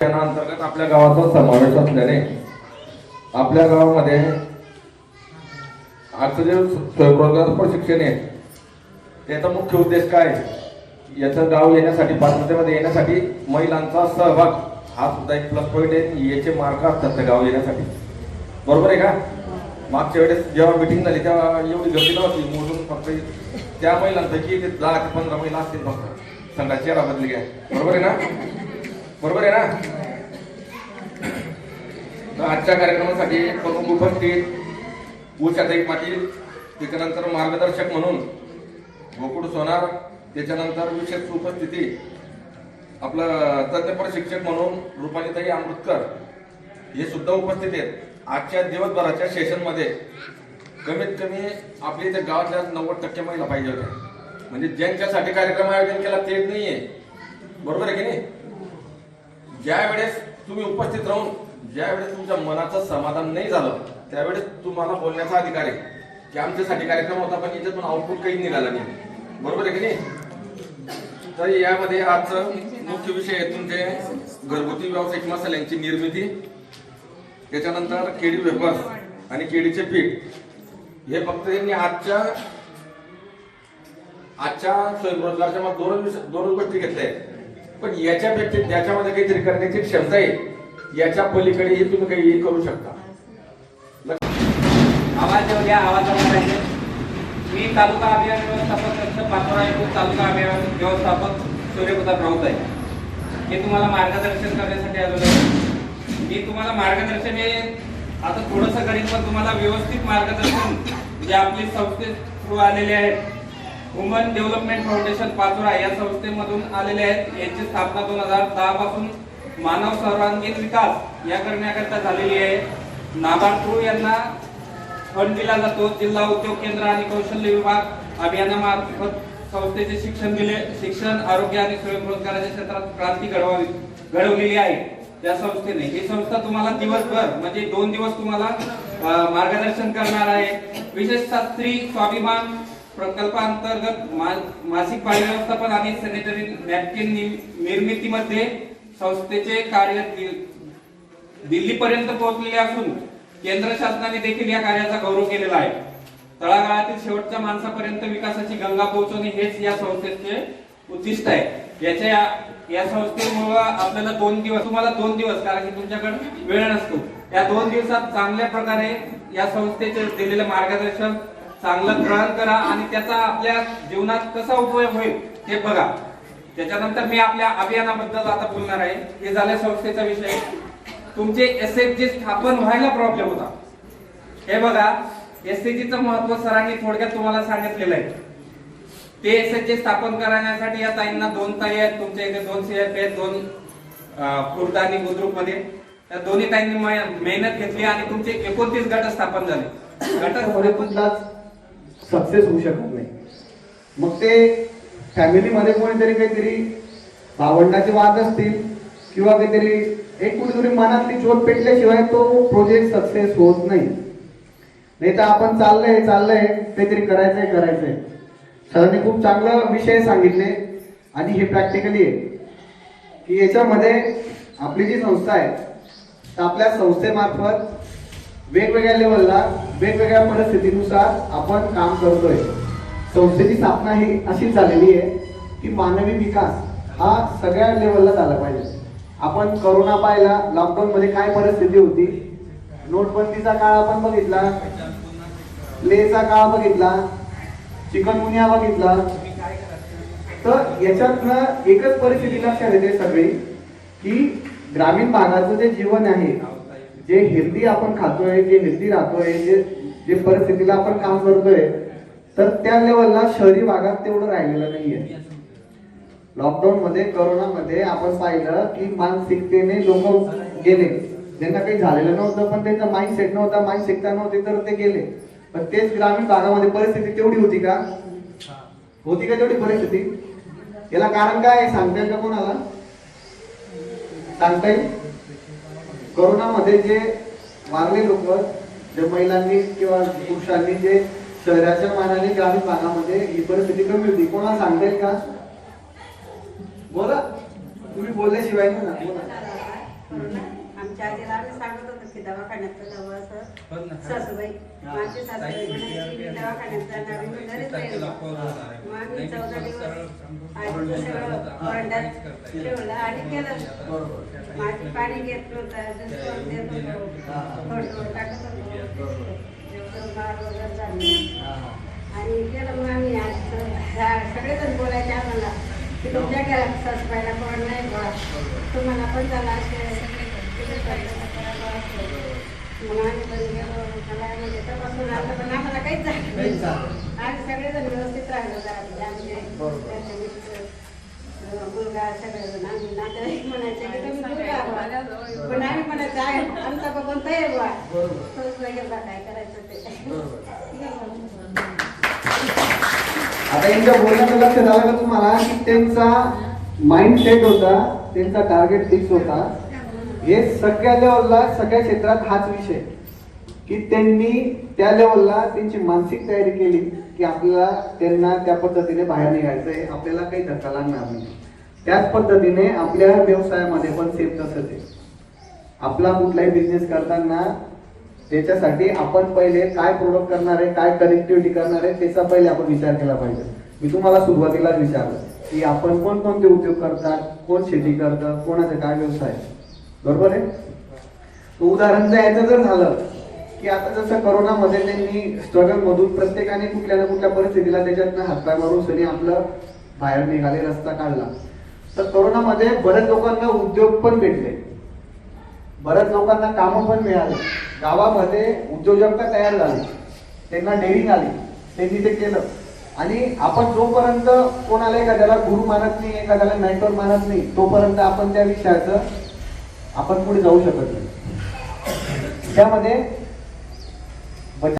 अंतर्गत आपल्या गावाचा समावेश असल्याने आपल्या गावामध्ये आजचं जे स्वयंरोजगार प्रशिक्षण आहे त्याचा मुख्य उद्देश काय, याचं गाव येण्यासाठी पात्रतेमध्ये येण्यासाठी महिलांचा सहभाग हा सुद्धा एक प्लस पॉईंट आहे. याचे मार्क असतात त्या गाव येण्यासाठी, बरोबर आहे का? मागच्या वेळेस जेव्हा मिटिंग झाली तेव्हा एवढी गर्दी नव्हती, मोजून फक्त त्या महिलांपैकी 10 ते 15 महिला असतील फक्त संघाची चेहरा बदली घ्या, बरोबर आहे ना? बरोबर आहे ना? आजच्या कार्यक्रमासाठी प्रमुख उपस्थित उषाताई पाटील, त्याच्यानंतर मार्गदर्शक म्हणून गोकुळ सोनार, त्याच्यानंतर विशेष उपस्थिती आपलं तज्ञ प्रशिक्षक म्हणून रुपालीताई अमृतकर हे सुद्धा उपस्थित आहेत. आजच्या दिवसभराच्या सेशन मध्ये कमीत कमी आपल्या इथे गावातल्या 90% महिला पाहिजे होत्या. म्हणजे ज्यांच्यासाठी कार्यक्रम आयोजन केला तेच नाहीये, बरोबर आहे की नाही? ज्या वेळेस तुम्ही उपस्थित राहून ज्या वेळेस तुमच्या मनाचं समाधान नाही झालं त्यावेळेस तुम्हाला बोलण्याचा अधिकार आहे की आमच्यासाठी कार्यक्रम होता पण याच्यातून आउटपुट काही निघाला नाही, बरोबर आहे की नाही? तर यामध्ये आजचा मुख्य विषय आहे तुमचे घरगुती व्यावसायिक मसाल्यांची निर्मिती, त्याच्यानंतर केळी वेफर्स आणि केळीचे पीठ. हे फक्त यांनी आजच्या स्वयंरोजगारच्या दोन गोष्टी घेतल्या आहेत, पण याच्यापेक्षा त्याच्यामध्ये काहीतरी करण्याची क्षमता आहे, याच्या पलीकडेही तुम्ही काही करू शकता. आवाज येऊ द्या, आवाज आला पाहिजे. मी तालुका अभियान व्यवस्थापक पाचोरा येथून तालुका अभियान व्यवस्थापक सूर्यप्रताप राऊत आहे. मी तुम्हाला मार्गदर्शन करण्यासाठी आलेलो आहे. मी तुम्हाला मार्गदर्शन हे आता थोडंसं करीन, पण तुम्हाला व्यवस्थित मार्गदर्शन जे आपली संस्थे थ्रू आलेले आहेत, वुमन डेव्हलपमेंट फाउंडेशन पाचोरा या संस्थेमधून आलेले आहेत. यांची स्थापना 2010 पासून मानव सर्वांगीण विकास या करण्याकरता झालेली आहे. नाबार्ड थ्रू यांना फंड दिला जातो. जिल्हा उद्योग केंद्र आणि कौशल्य विभाग अभियानामार्फत संस्थेचे शिक्षण, आरोग्य आणि स्वयंरोजगाराच्या क्षेत्रात क्रांती घडवलेली आहे या संस्थेने. ही संस्था तुम्हाला दिवसभर म्हणजे 2 दिवस तुम्हाला मार्गदर्शन करणार आहे. विशेषतः स्त्री स्वाभिमान प्रकल्पांतर्गत मासिक पाळी व्यवस्थापन आणि सॅनिटरी नॅपकिन निर्मितीमध्ये संस्थेचे कार्य दिल्लीपर्यंत पोहोचलेले असून केंद्र शासनाने देखील या कार्याचा गौरव केलेला आहे. तळागाळातील शेवटच्या माणसापर्यंत विकासाची गंगा पोहोचवणे हेच या संस्थेचे उद्दिष्ट आहे. या संस्थेमुळे आपल्याला 2 दिवस, तुम्हाला 2 दिवस, कारण की तुमच्याकडे वेळ नसतो, या 2 दिवसात चांगल्या प्रकारे या संस्थेचे दिलेले मार्गदर्शन चांगलं ग्रहण करा आणि त्याचा आपल्या जीवनात कसा उपयोग होईल हे बघा. त्याच्यानंतर मी आपल्या अभियानाबद्दल आता बोलणार आहे. हे झाले संस्थेचा विषय. तुमचे एसएचजी स्थापन व्हायला प्रॉब्लेम होता, हे बघा. एसएचजीचं महत्व सरांनी थोडक्यात तुम्हाला सांगितलेलं आहे. ते एसएचजी स्थापन करण्यासाठी या ताईंना 2 ताई आहेत तुमच्या इथे, 2 सीआरपी आहेत, 2 खुर्द आणि बुद्रुक मध्ये. त्या दोन्ही ताईंनी मेहनत घेतली आणि तुमचे 29 गट स्थापन झाले. गट सक्सेस होऊ शकत नाही. मग ते फॅमिलीमध्ये कोणीतरी काहीतरी भावंडाचे वाद असतील किंवा काहीतरी एक कुठेतरी मनातली चोट पेटल्याशिवाय तो प्रोजेक्ट सक्सेस होत नाही. नाही तर आपण चाललंय काहीतरी करायचंय. सरांनी खूप चांगला विषय सांगितले आणि हे प्रॅक्टिकली आहे की याच्यामध्ये आपली जी संस्था आहे तर आपल्या संस्थेमार्फत वेगवेगळ्या लेवलला वेगवेगळ्या परिस्थितीनुसार आपण काम करतोय. संस्थेची स्थापना ही अशी झालेली आहे की मानवी विकास हा सगळ्या लेवलला झाला पाहिजे. आपण कोरोना पाहिला, लॉकडाऊन मध्ये काय परिस्थिती होती, नोटबंदीचा काळ आपण बघितला, लेचा काळ बघितला, चिकनगुनिया बघितला. तर याच्यातनं एकच परिस्थिती लक्षात येते सगळी की ग्रामीण भागाचं जे जीवन आहे, जे हेल्दी आपण खातोय, जे हेल्दी राहतोय, जे परिस्थितीला आपण काम करतोय, तर त्या लेवलला शहरी भागात तेवढं राहिलेलं नाहीये. लॉकडाऊन मध्ये, कोरोना मध्ये आपण पाहिलं की मानसिकतेने लोक गेले. ज्यांना काही झालेलं नव्हतं पण त्यांचा माइंडसेट नव्हता, मानसिकता नव्हती, तर ते गेले. पण तेच ग्रामीण भागामध्ये परिस्थिती तेवढी होती का तेवढी परिस्थिती? याला कारण काय सांगता येईल का कोणाला? सांगता येईल? कोरोनामध्ये जे वारले लोक, जे महिलांनी किंवा पुरुषांनी, जे शहराच्या मानाने ग्रामीण भागामध्ये ही परिस्थिती कमी होती, कोणाला सांगता येईल का? बोला, तुम्ही बोलल्याशिवाय ना बोला. की दवाखान्यात जावं असं पण सासूबाई माझी सासूबाई म्हणायची मी दवाखान्यात जाणार आहे, मी घरीच राहील. मग आम्ही 14 दिवस आजीचं सगळं भांड्यात ठेवलं आणि केलं. माझी पाणी घेत नव्हता, दूध पण देत होतो, थोडं टाकत होतो, जेवढं मार वगैरे झाली आणि केलं. मग आम्ही आज सगळेजण बोलायचे आम्हाला की तुमच्या घरात सासूबाईला कोण नाही बा, तुम्हाला पण झाला असेल. मग आम्ही पण गेलो, मला म्हणजे तपासून आलं पण आम्हाला काहीच झालं नाही. आम्ही सगळेजण व्यवस्थित राहिलो घरामध्ये. आमचे मुलगा सगळेजण आम्ही नातेवाईक म्हणायचे की तुम्ही मुलगा आला. पण आम्ही म्हणायचं आहे आमचा बघून तयार व्हा, तोच लगेच काय करायचं ते. आता यांच्या बोलण्याचं लक्षात आलं का तुम्हाला की त्यांचा माइंड सेट होता, त्यांचा टार्गेट फिक्स होता. हे सगळ्या लेवलला सगळ्या क्षेत्रात हाच विषय की त्यांनी त्या लेवलला त्यांची मानसिक तयारी केली की आपल्याला त्यांना त्या पद्धतीने बाहेर निघायचंय, आपल्याला काही धक्का लागणार नाही. त्याच पद्धतीने आपल्या व्यवसायामध्ये पण सेम तसंच आहे. आपला कुठलाही बिझनेस करताना त्याच्यासाठी आपण पहिले काय प्रोडक्ट करणार आहे, काय कनेक्टिव्हिटी करणार आहे, त्याचा पहिले आपण विचार केला पाहिजे. मी तुम्हाला सुरुवातीलाच विचारलं की आपण कोणकोणते उद्योग करतात, कोण शेती करतं, कोणाचा काय व्यवसाय, बरोबर आहे. उदाहरण द्यायचं जर झालं की आता जसं करोनामध्ये त्यांनी स्ट्रगल मधून प्रत्येकाने कुठल्या ना कुठल्या परिस्थितीला त्याच्यातनं हातपाय मारून सनी आपलं बाहेर निघाले, रस्ता काढला. तर करोनामध्ये बऱ्याच लोकांना उद्योग पण भेटले, बऱ्याच लोकांना कामं पण मिळाली, गावामध्ये उद्योजकता तयार झाली, त्यांना डेअरिंग आली, त्यांनी ते केलं. आणि आपण जोपर्यंत कोणाला एखाद्याला गुरु मानत नाही, एखाद्याला मेंटॉर मानत नाही, तोपर्यंत आपण त्या विषयाचं आपण पुढे जाऊ शकत नाही. त्यामध्ये